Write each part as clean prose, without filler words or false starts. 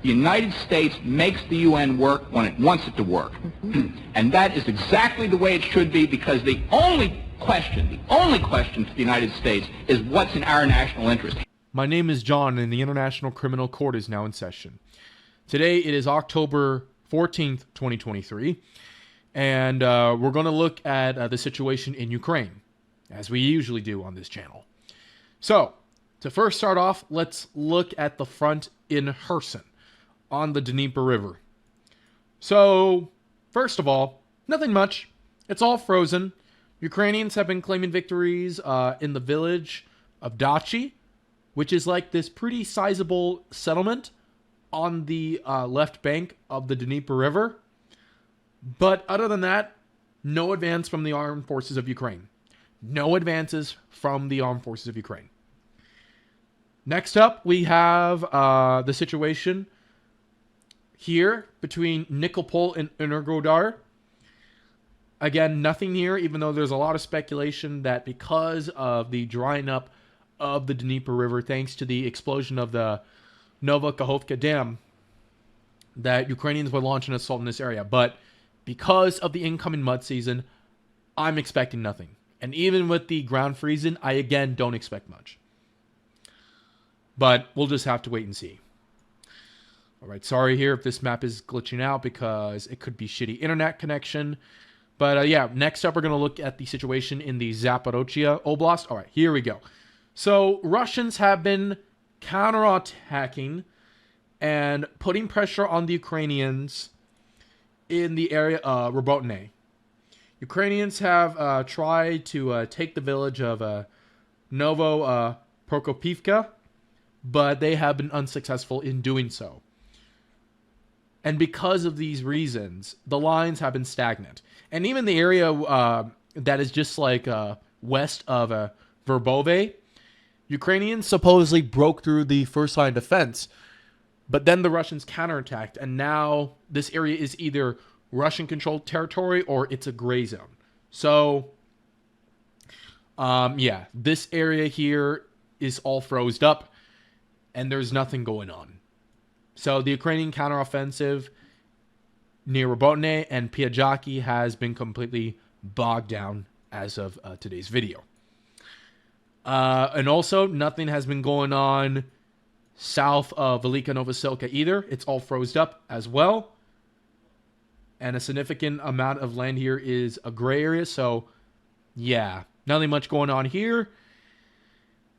The United States makes the UN work when it wants it to work. And that is exactly the way it should be, because the only question to the United States is what's in our national interest. My name is John, and the International Criminal Court is now in session. Today it is October 14th, 2023, and we're going to look at the situation in Ukraine, as we usually do on this channel. So, to first start off, let's look at the front in Kherson, on the Dnieper River. So, first of all, nothing much. It's all frozen. Ukrainians have been claiming victories in the village of Dachi, which is like this pretty sizable settlement on the left bank of the Dnieper River. But other than that, no advance from the armed forces of Ukraine. No advances from the armed forces of Ukraine. Next up, we have the situation here between Nikopol and Energodar. Again, nothing here, even though there's a lot of speculation that because of the drying up of the Dnieper River, thanks to the explosion of the Nova Kakhovka Dam, that Ukrainians would launch an assault in this area. But because of the incoming mud season, I'm expecting nothing. And even with the ground freezing, I again don't expect much. But we'll just have to wait and see. Alright, sorry here if this map is glitching out because it could be shitty internet connection. But yeah, next up we're going to look at the situation in the Zaporozhye Oblast. Alright, here we go. So, Russians have been counterattacking and putting pressure on the Ukrainians in the area of Robotne. Ukrainians have tried to take the village of Novo Prokopivka, but they have been unsuccessful in doing so. And because of these reasons, the lines have been stagnant. And even the area that is just like west of Verbove, Ukrainians supposedly broke through the first line of defense, but then the Russians counterattacked, and now this area is either Russian-controlled territory or it's a gray zone. So, yeah, this area here is all frozen up, and there's nothing going on. So the Ukrainian counteroffensive near Robotne and Piajaki has been completely bogged down as of today's video. And also, nothing has been going on south of Velika Novoselka either. It's all frozen up as well. And a significant amount of land here is a gray area. So, yeah, nothing much going on here.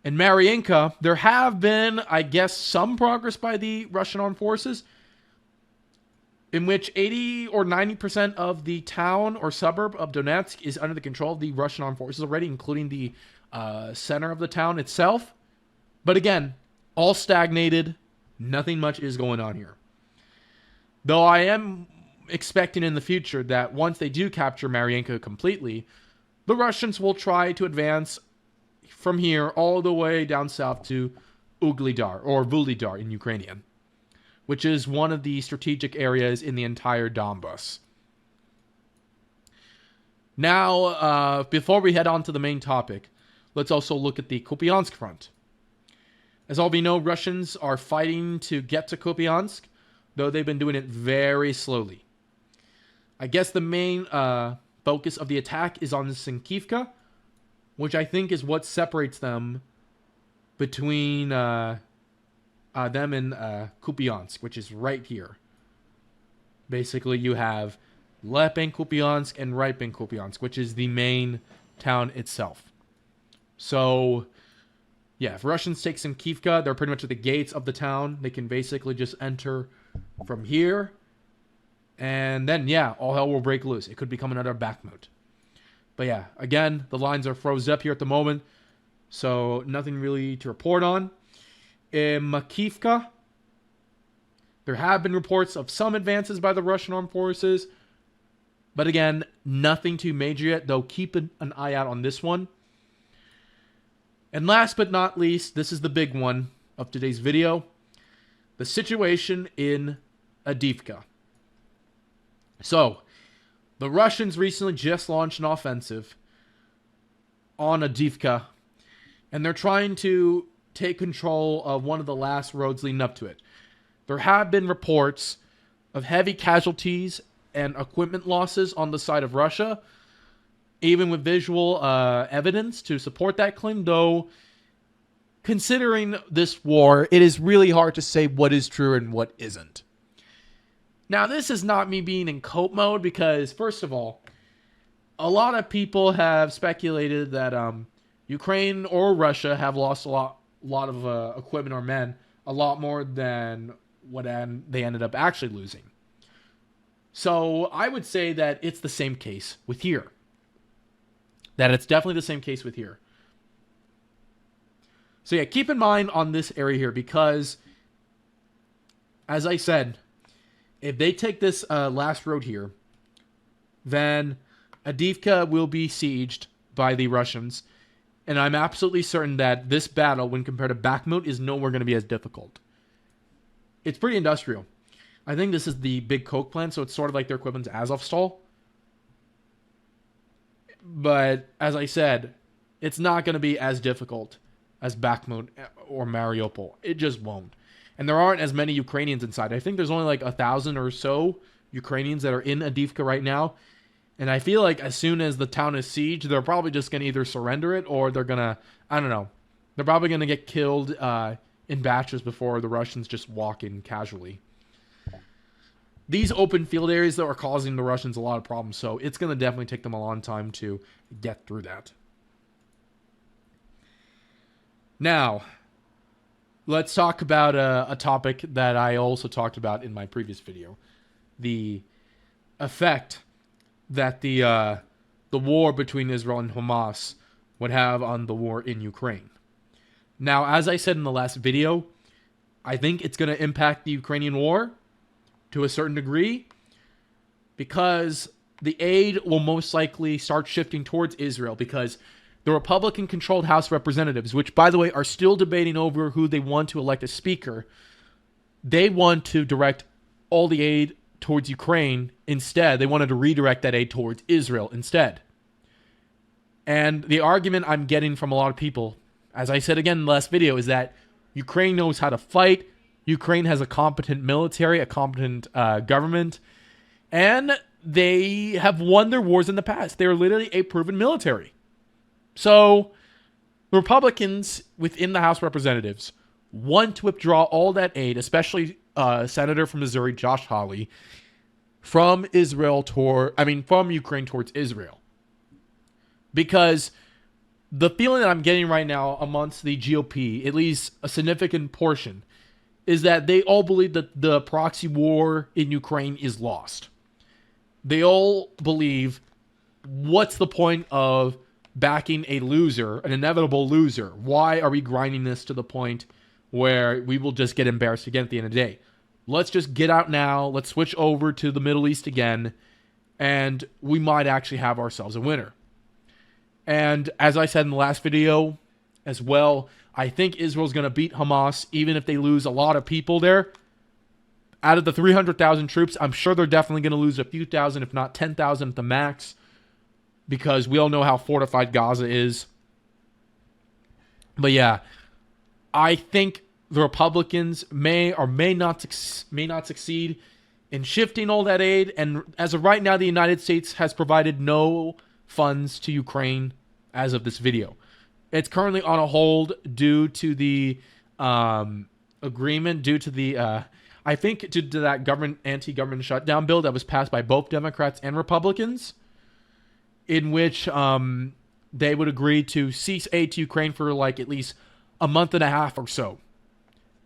In Mariinka, there have been, I guess, some progress by the Russian armed forces, in which 80 or 90% of the town or suburb of Donetsk is under the control of the Russian armed forces already, including the center of the town itself. But again, all stagnated. Nothing much is going on here. Though I am expecting in the future that once they do capture Mariinka completely, the Russians will try to advance from here all the way down south to Uglidar, or Vulidar in Ukrainian, which is one of the strategic areas in the entire Donbas. Now, before we head on to the main topic, let's also look at the Kupiansk front. As all we know, Russians are fighting to get to Kupiansk, though they've been doing it very slowly. I guess the main focus of the attack is on Sinkivka, which I think is what separates them between them and Kupiansk, which is right here. Basically, you have Lepen Kupiansk and Raipen Kupiansk, which is the main town itself. So, yeah, if Russians take Sinkivka, they're pretty much at the gates of the town. They can basically just enter from here. And then, yeah, all hell will break loose. It could become another Bakhmut. But yeah, again, the lines are frozen up here at the moment, so nothing really to report on. In Makivka, there have been reports of some advances by the Russian armed forces, but again, nothing too major yet, though keep an eye out on this one. And last but not least, this is the big one of today's video, the situation in Avdiivka. So, the Russians recently just launched an offensive on Avdiivka, and they're trying to take control of one of the last roads leading up to it. there have been reports of heavy casualties and equipment losses on the side of Russia, even with visual evidence to support that claim, though considering this war, it is really hard to say what is true and what isn't. Now, this is not me being in cope mode because, first of all, a lot of people have speculated that Ukraine or Russia have lost a lot of equipment or men, a lot more than what they ended up actually losing. So I would say that it's the same case with here. That it's definitely the same case with here. So yeah, keep in mind on this area here because, as I said, if they take this last road here, then Avdiivka will be sieged by the Russians. And I'm absolutely certain that this battle, when compared to Bakhmut, is nowhere going to be as difficult. It's pretty industrial. I think this is the big coke plant, so it's sort of like their equivalent to Azovstal. But, as I said, it's not going to be as difficult as Bakhmut or Mariupol. It just won't. And there aren't as many Ukrainians inside. I think there's only like 1,000 or so Ukrainians that are in Avdiivka right now. And I feel like as soon as the town is sieged, they're probably just going to either surrender it or they're going to, I don't know. They're probably going to get killed in batches before the Russians just walk in casually. These open field areas, though, are causing the Russians a lot of problems. So it's going to definitely take them a long time to get through that. Now, let's talk about a topic that I also talked about in my previous video. The effect that the war between Israel and Hamas would have on the war in Ukraine. Now, as I said in the last video, I think it's going to impact the Ukrainian war to a certain degree because the aid will most likely start shifting towards Israel because the Republican-controlled House of Representatives, which, by the way, are still debating over who they want to elect as Speaker, they want to direct all the aid towards Ukraine instead. They wanted to redirect that aid towards Israel instead. And the argument I'm getting from a lot of people, as I said again in the last video, is that Ukraine knows how to fight. Ukraine has a competent military, a competent government, and they have won their wars in the past. They're literally a proven military. So, the Republicans within the House of Representatives want to withdraw all that aid, especially Senator from Missouri, Josh Hawley, from Ukraine towards Israel. Because the feeling that I'm getting right now amongst the GOP, at least a significant portion, is that they all believe that the proxy war in Ukraine is lost. They all believe, what's the point of backing a loser, an inevitable loser? Why are we grinding this to the point where we will just get embarrassed again at the end of the day? Let's just get out now. Let's switch over to the Middle East again, and we might actually have ourselves a winner. And as I said in the last video as well, I think Israel's going to beat Hamas, even if they lose a lot of people there. Out of the 300,000 troops, I'm sure they're definitely going to lose a few thousand, if not 10,000 at the max, because we all know how fortified Gaza is. But yeah, I think the Republicans may or may not succeed in shifting all that aid. And as of right now, the United States has provided no funds to Ukraine as of this video. It's currently on a hold due to the agreement, due to the, I think, due to that anti-government shutdown bill that was passed by both Democrats and Republicans, in which they would agree to cease aid to Ukraine for like at least a month and a half or so.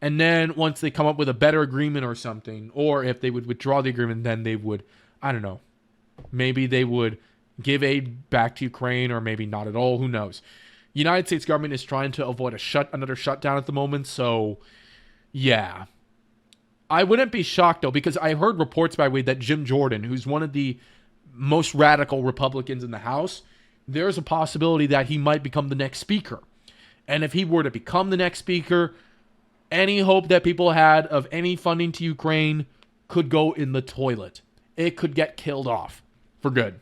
And then once they come up with a better agreement or something, or if they would withdraw the agreement, then they would, I don't know, maybe they would give aid back to Ukraine, or maybe not at all. Who knows? The United States government is trying to avoid another shutdown at the moment. So, yeah. I wouldn't be shocked, though, because I heard reports, by the way, that Jim Jordan, who's one of the most radical Republicans in the House, there's a possibility that he might become the next speaker. And if he were to become the next speaker, any hope that people had of any funding to Ukraine could go in the toilet. It could get killed off for good.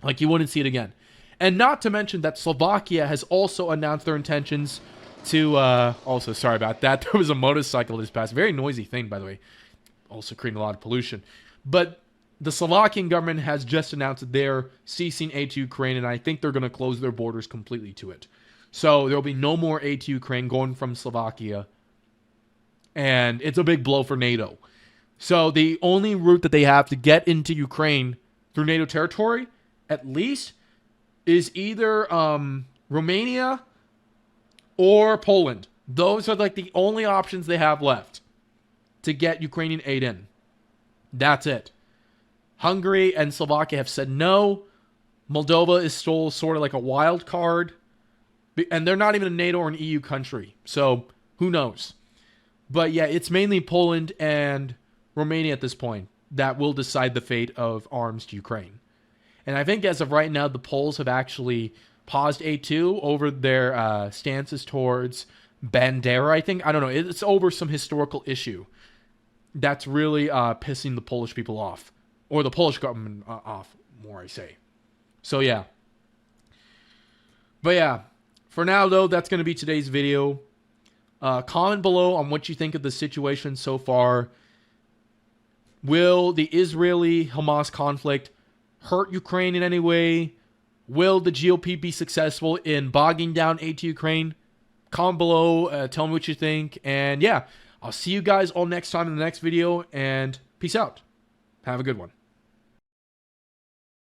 Like, you wouldn't see it again. And not to mention that Slovakia has also announced their intentions to also, sorry about that. There was a motorcycle this past. Very noisy thing, by the way. Also creating a lot of pollution. But the Slovakian government has just announced that they're ceasing aid to Ukraine, and I think they're going to close their borders completely to it. So there will be no more aid to Ukraine going from Slovakia. And it's a big blow for NATO. So the only route that they have to get into Ukraine through NATO territory, at least, is either Romania or Poland. Those are like the only options they have left to get Ukrainian aid in. That's it. Hungary and Slovakia have said no. Moldova is still sort of like a wild card. And they're not even a NATO or an EU country. So who knows? But yeah, it's mainly Poland and Romania at this point that will decide the fate of arms to Ukraine. And I think as of right now, the Poles have actually paused A2 over their stances towards Bandera, I think. I don't know. It's over some historical issue that's really pissing the Polish people off. Or the Polish government off, more I say. So yeah. But yeah, for now though, that's going to be today's video. Comment below on what you think of the situation so far. Will the Israeli-Hamas conflict hurt Ukraine in any way? Will the GOP be successful in bogging down aid to Ukraine? Comment below, tell me what you think. And yeah, I'll see you guys all next time in the next video. And peace out. Have a good one.